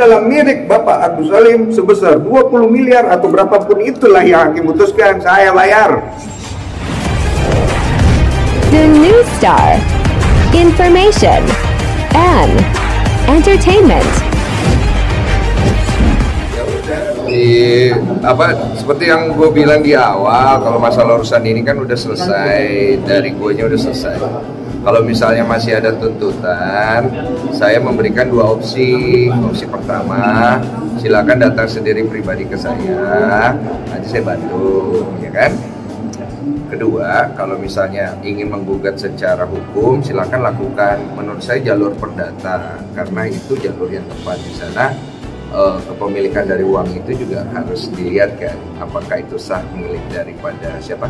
dalam milik Bapak Agus Salim sebesar 20 miliar atau berapapun itulah yang hakim putuskan, saya bayar. The News Star, information and entertainment. Seperti yang gue bilang di awal, kalau masalah urusan ini kan udah selesai, dari guanya udah selesai. Kalau misalnya masih ada tuntutan, saya memberikan dua opsi. Opsi pertama, silakan datang sendiri pribadi ke saya, nanti saya bantu, ya kan? Kedua, kalau misalnya ingin menggugat secara hukum, silakan lakukan. Menurut saya jalur perdata, karena itu jalur yang tepat di sana. Kepemilikan dari uang itu juga harus dilihat kan, apakah itu sah milik daripada siapa,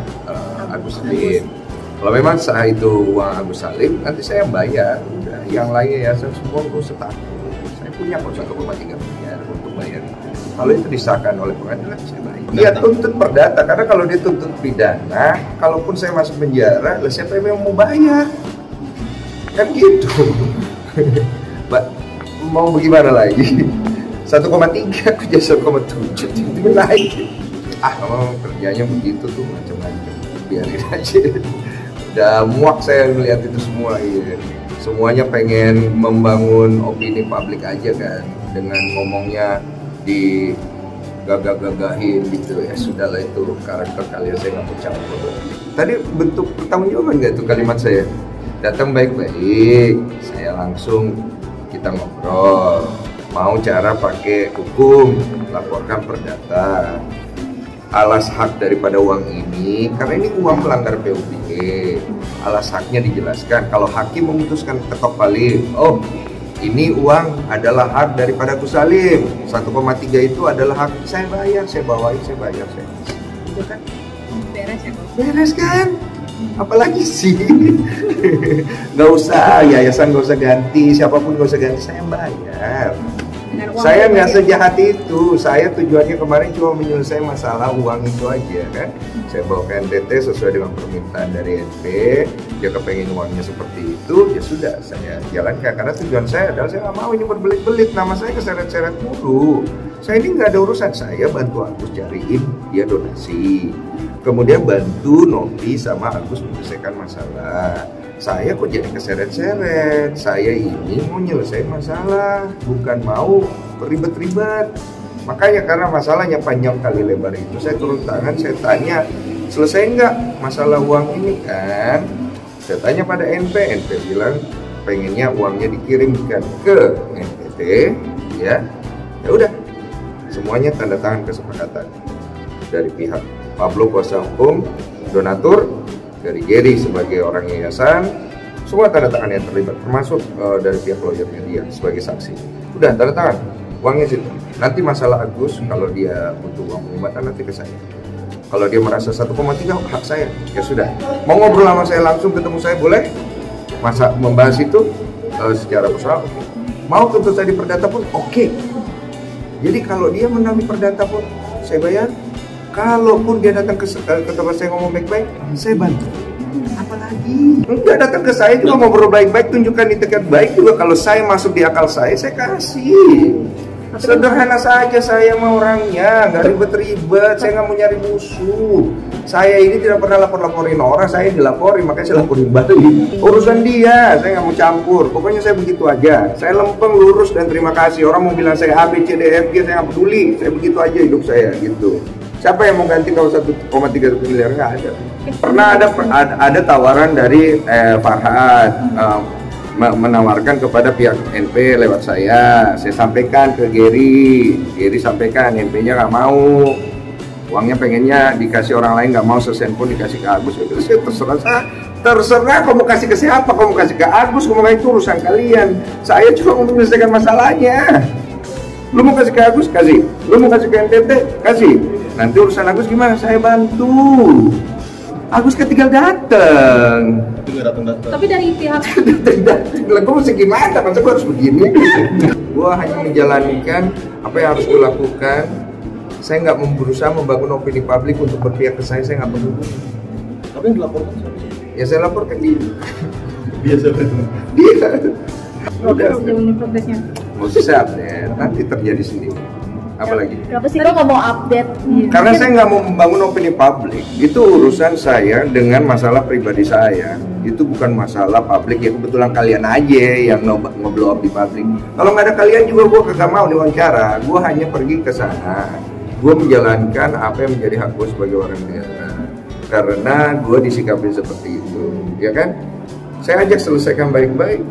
Agus Salim. Kalau memang sah itu uang Agus Salim, nanti saya bayar. Udah, yang lainnya ya saya semua gue setakut. Saya punya kok 1,3 miliar untuk bayar. Kalau itu disahkan oleh pengadilan, saya bayar. Dia tuntut perdata, karena kalau dia tuntut pidana, kalaupun saya masuk penjara, lah siapa yang mau bayar? Kan gitu. Mau bagaimana lagi? 1,3 aku jadi 1,7 itu naik. Memang kerjanya begitu tuh, macam-macam. Biarin aja. Udah muak saya melihat itu semua. Ya. Semuanya pengen membangun opini publik aja kan, dengan ngomongnya di gagah-gagahin gitu. Ya sudahlah, itu karakter kalian, saya nggak mau campur. Tadi bentuk pertanggungjawaban nggak itu kalimat saya? Datang baik-baik, saya langsung kita ngobrol. Mau cara pakai hukum, laporkan perdata. Alas hak daripada uang ini, karena ini uang melanggar PUBG. Alas haknya dijelaskan. Kalau hakim memutuskan ketok paling, oh ini uang adalah hak daripada Agus Salim. 1,3 itu adalah hak, saya bayar, saya bawain, saya bayar, saya. Itu kan? Beres ya? Beres kan? Apalagi sih? Gak usah, yayasan gak usah ganti, siapapun gak usah ganti, saya bayar. Saya nggak sejahat itu, saya tujuannya kemarin cuma menyelesaikan masalah uang itu aja kan. Saya bawa ke NTT sesuai dengan permintaan dari NP, dia kepengen uangnya seperti itu, ya sudah saya jalankan. Karena tujuan saya adalah saya nggak mau ini berbelit-belit, nama saya keseret-seret mulu. Saya ini nggak ada urusan, saya bantu Agus cariin dia donasi. Kemudian bantu Novi sama Agus menyelesaikan masalah. Saya kok jadi keseret-seret, saya ini mau nyelesain masalah, bukan mau ribet-ribet. Makanya karena masalahnya panjang kali lebar itu, saya turun tangan, saya tanya, selesai nggak masalah uang ini kan? Saya tanya pada NP bilang pengennya uangnya dikirimkan ke NTT, ya udah, semuanya tanda tangan kesepakatan dari pihak Pablo kuasa hukum, donatur, dari Gary sebagai orang yayasan, semua tanda tangan yang terlibat, termasuk dari pihak lawyernya dia sebagai saksi. Udah tanda tangan, uangnya situ. Nanti masalah Agus, kalau dia butuh uang pengobatan nanti ke saya. Kalau dia merasa 1,3 hak saya, ya sudah. Mau ngobrol sama saya langsung, ketemu saya boleh. Masa membahas itu secara personal, mau tuntut saya di perdata pun oke. Jadi kalau dia menangani perdata pun saya bayar. Kalaupun dia datang ke tempat saya ngomong baik-baik, saya bantu. Apalagi? Enggak datang ke saya juga ngobrol baik-baik, tunjukkan itikat baik juga. Kalau saya masuk di akal saya kasih. Sederhana saja saya mau orangnya, nggak ribet-ribet. Saya nggak mau nyari musuh. Saya ini tidak pernah lapor-laporin orang, saya dilaporin, makanya saya laporin balik. Urusan dia, saya nggak mau campur. Pokoknya saya begitu aja. Saya lempeng, lurus, dan terima kasih. Orang mau bilang saya A, B, C, D, F, G, saya nggak peduli. Saya begitu aja hidup saya, gitu. Siapa yang mau ganti kalau 1,3 miliar? Nggak ada. Pernah ada tawaran dari Farhad menawarkan kepada pihak NP lewat saya sampaikan ke Gary sampaikan, NP-nya nggak mau, uangnya pengennya dikasih orang lain, nggak mau sesen pun dikasih ke Agus. Itu terserah kamu kasih ke siapa, kamu kasih ke Agus, kamu itu urusan kalian. Saya cuma untuk menyelesaikan masalahnya. Lu mau kasih ke Agus, kasih. Lu mau kasih ke NTT, kasih. Nanti urusan Agus gimana? Saya bantu. Agus kan tinggal datang. Tapi dari pihak gue mesti gimana? Masa gue harus begini? Gue hanya menjalankan apa yang harus gue lakukan. Saya nggak berusaha membangun opini publik untuk berpihak ke saya nggak perlu. Tapi yang dilaporkan siapa? Ya saya laporkan dia. Biasa betul. Dia. progresnya. Mau saya update, nanti terjadi sendiri. Apalagi? Kenapa sih nggak mau update? Karena saya nggak mau membangun opini publik. Itu urusan saya dengan masalah pribadi saya. Itu bukan masalah publik, ya kebetulan kalian aja yang nge-blow up di publik. Kalau nggak ada kalian juga gue kagak mau diwawancara. Gue hanya pergi ke sana. Gue menjalankan apa yang menjadi hak gue sebagai orang biasa. Karena gue disikapi seperti itu, ya kan? Saya ajak selesaikan baik-baik.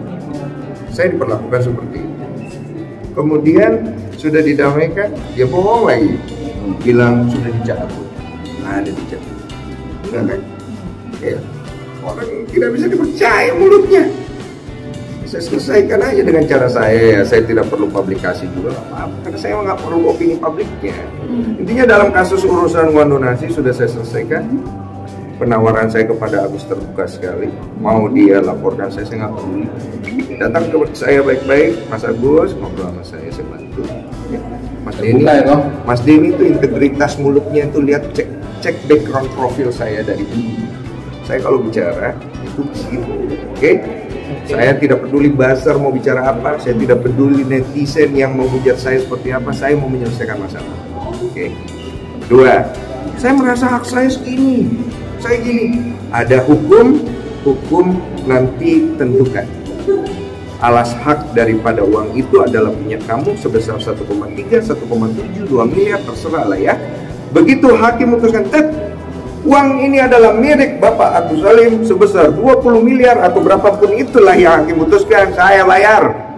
Saya diperlakukan seperti itu. Kemudian sudah didamaikan, dia bohong lagi, bilang sudah dicabut. Ada dicabut, enggak kan? Ya, orang tidak bisa dipercaya mulutnya. Saya selesaikan aja dengan cara saya. Saya tidak perlu publikasi juga, apa-apa, karena saya nggak perlu opini publiknya. Intinya dalam kasus urusan uang donasi sudah saya selesaikan. Penawaran saya kepada Agus terbuka sekali. Mau dia laporkan saya nggak peduli. Datang ke saya baik-baik, Mas Agus ngobrol sama saya bantu. Ya. Mas Denny itu integritas mulutnya itu lihat cek background profil saya dari dulu. Saya kalau bicara itu begitu, oke? Saya tidak peduli buzzer mau bicara apa, saya tidak peduli netizen yang mau hujat saya seperti apa, saya mau menyelesaikan masalah. Oke. Dua, saya merasa hak saya segini. Saya gini, ada hukum nanti tentukan. Alas hak daripada uang itu adalah punya kamu sebesar 1,3, 1,7, 2 miliar, terserah lah ya. Begitu hakim memutuskan, uang ini adalah milik Bapak Agus Salim sebesar 20 miliar atau berapapun itulah yang hakim putuskan, saya bayar.